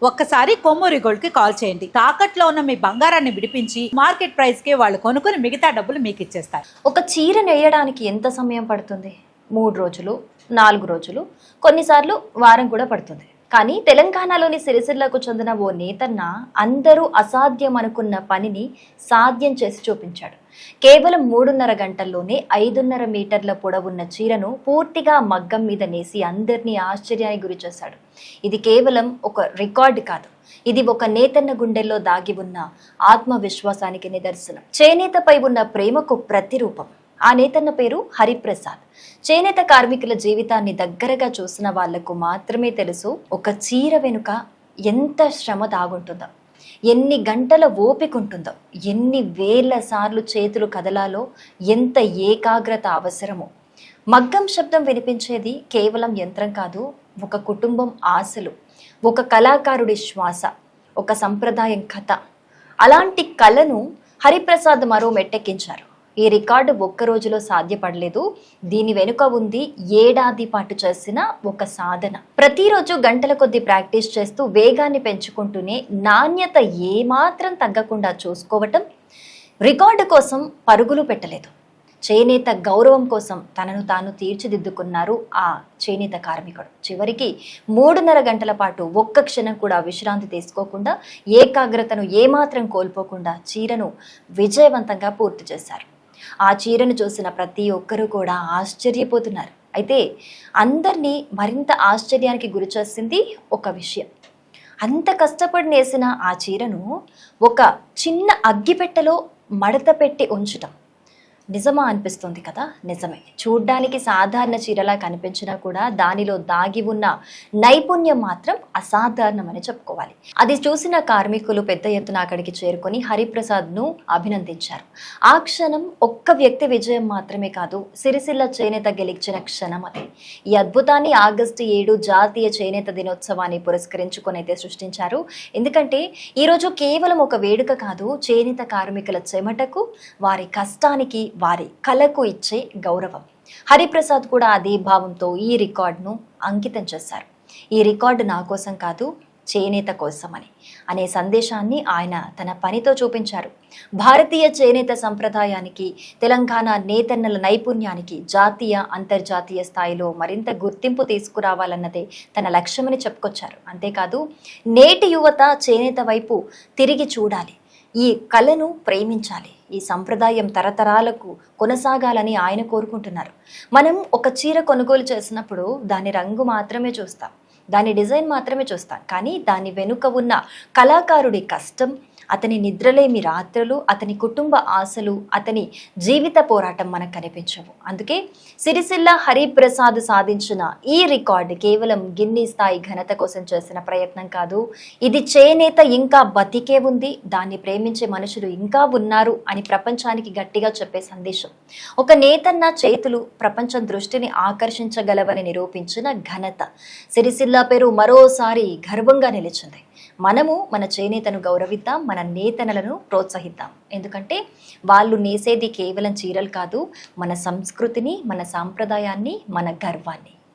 ఒక్కసారి కొమ్మూరి గోల్డ్ కి కాల్ చేయండి. తాకట్లో ఉన్న మీ బంగారాన్ని విడిపించి మార్కెట్ ప్రైస్ కి వాళ్ళు కొనుక్కుని మిగతా డబ్బులు మీకు ఇచ్చేస్తారు. ఒక చీర నేయడానికి ఎంత సమయం పడుతుంది? 3 రోజులు, 4 రోజులు, కొన్నిసార్లు వారం కూడా పడుతుంది. కానీ తెలంగాణలోని సిరిసిల్లకు చెందిన ఓ నేతన్న అందరూ అసాధ్యం అనుకున్న పనిని సాధ్యం చేసి చూపించాడు. కేవలం 3.5 గంటల్లోనే 5.5 మీటర్ల పొడవున్న చీరను పూర్తిగా మగ్గం మీద నేసి అందరినీ ఆశ్చర్యానికి గురి చేశాడు. ఇది కేవలం ఒక రికార్డు కాదు, ఇది ఒక నేతన్న గుండెల్లో దాగి ఉన్న ఆత్మవిశ్వాసానికి నిదర్శనం. చేనేతపై ఉన్న ప్రేమకు ప్రతిరూపం. ఆ నేతన్న పేరు హరిప్రసాద్. చేనేత కార్మికుల జీవితాన్ని దగ్గరగా చూసిన వాళ్లకు మాత్రమే తెలుసు ఒక చీర వెనుక ఎంత శ్రమ దాగుంటుందో, ఎన్ని గంటల ఓపిక ఉంటుందో, ఎన్ని వేల సార్లు చేతులు కదలాలో, ఎంత ఏకాగ్రత అవసరమో. మగ్గం శబ్దం వినిపించేది కేవలం యంత్రం కాదు, ఒక కుటుంబం ఆశలు, ఒక కళాకారుడి శ్వాస, ఒక సంప్రదాయం కథ. అలాంటి కళను హరిప్రసాద్ మరో మెట్టెక్కించారు. ఈ రికార్డు ఒక్క రోజులో సాధ్యపడలేదు, దీని వెనుక ఉంది ఏడాది పాటు చేసిన ఒక సాధన. ప్రతిరోజు గంటల కొద్ది ప్రాక్టీస్ చేస్తూ వేగాన్ని పెంచుకుంటూనే నాణ్యత ఏమాత్రం తగ్గకుండా చూసుకోవటం. రికార్డు కోసం పరుగులు పెట్టలేదు, చేనేత గౌరవం కోసం తనను తాను తీర్చిదిద్దుకున్నారు ఆ చేనేత కార్మికుడు. చివరికి 3.5 గంటల పాటు ఒక్క క్షణం కూడా విశ్రాంతి తీసుకోకుండా, ఏకాగ్రతను ఏమాత్రం కోల్పోకుండా చీరను విజయవంతంగా పూర్తి చేశారు. ఆ చీరను చూసిన ప్రతి ఒక్కరూ కూడా ఆశ్చర్యపోతున్నారు. అయితే అందరినీ మరింత ఆశ్చర్యానికి గురి చేసింది ఒక విషయం. అంత కష్టపడి నేసిన ఆ చీరను ఒక చిన్న అగ్గిపెట్టెలో మడత పెట్టి ఉంచటం నిజమా అనిపిస్తుంది కదా? నిజమే. చూడ్డానికి సాధారణ చీరలా కనిపించినా కూడా దానిలో దాగి ఉన్న నైపుణ్యం మాత్రం అసాధారణమని చెప్పుకోవాలి. అది చూసిన కార్మికులు పెద్ద ఎత్తున అక్కడికి చేరుకొని హరిప్రసాద్ను అభినందించారు. ఆ క్షణం ఒక్క వ్యక్తి విజయం మాత్రమే కాదు, సిరిసిల్ల చేనేత గెలిచిన క్షణం అది. ఈ అద్భుతాన్ని ఆగస్టు 7 జాతీయ చేనేత దినోత్సవాన్ని పురస్కరించుకొని అయితే సృష్టించారు. ఎందుకంటే ఈరోజు కేవలం ఒక వేడుక కాదు, చేనేత కార్మికుల చెమటకు, వారి కష్టానికి, వారి కళకు ఇచ్చే గౌరవం. హరిప్రసాద్ కూడా అదే భావంతో ఈ రికార్డును అంకితం చేశారు. ఈ రికార్డు నా కోసం కాదు, చేనేత కోసమని అనే సందేశాన్ని ఆయన తన పనితో చూపించారు. భారతీయ చేనేత సంప్రదాయానికి, తెలంగాణ నేతన్నల నైపుణ్యానికి జాతీయ, అంతర్జాతీయ స్థాయిలో మరింత గుర్తింపు తీసుకురావాలన్నదే తన లక్ష్యమని చెప్పుకొచ్చారు. అంతేకాదు, నేటి యువత చేనేత వైపు తిరిగి చూడాలి, ఈ కళను ప్రేమించాలి, ఈ సంప్రదాయం తరతరాలకు కొనసాగాలని ఆయన కోరుకుంటున్నారు. మనం ఒక చీర కొనుగోలు చేసినప్పుడు దాని రంగు మాత్రమే చూస్తాం, దాని డిజైన్ మాత్రమే చూస్తాం, కానీ దాని వెనుక ఉన్న కళాకారుడి కష్టం, అతని నిద్రలేమి రాత్రులు, అతని కుటుంబ ఆశలు, అతని జీవిత పోరాటం మనకు కనిపించవు. అందుకే సిరిసిల్ల హరిప్రసాద్ సాధించిన ఈ రికార్డు కేవలం గిన్నీ స్థాయి ఘనత కోసం చేసిన ప్రయత్నం కాదు, ఇది చేనేత ఇంకా బతికే ఉంది, దాన్ని ప్రేమించే మనుషులు ఇంకా ఉన్నారు అని ప్రపంచానికి గట్టిగా చెప్పే సందేశం. ఒక నేతన్న చేతులు ప్రపంచం దృష్టిని ఆకర్షించగలవని నిరూపించిన ఘనత. సిరిసిల్ల పేరు మరోసారి గర్వంగా నిలిచింది. మనము మన చేనేతను గౌరవిద్దాం, మన నేతనలను ప్రోత్సహిద్దాం. ఎందుకంటే వాళ్ళు నేసేది కేవలం చీరలు కాదు, మన సంస్కృతిని, మన సాంప్రదాయాన్ని, మన గర్వాన్ని.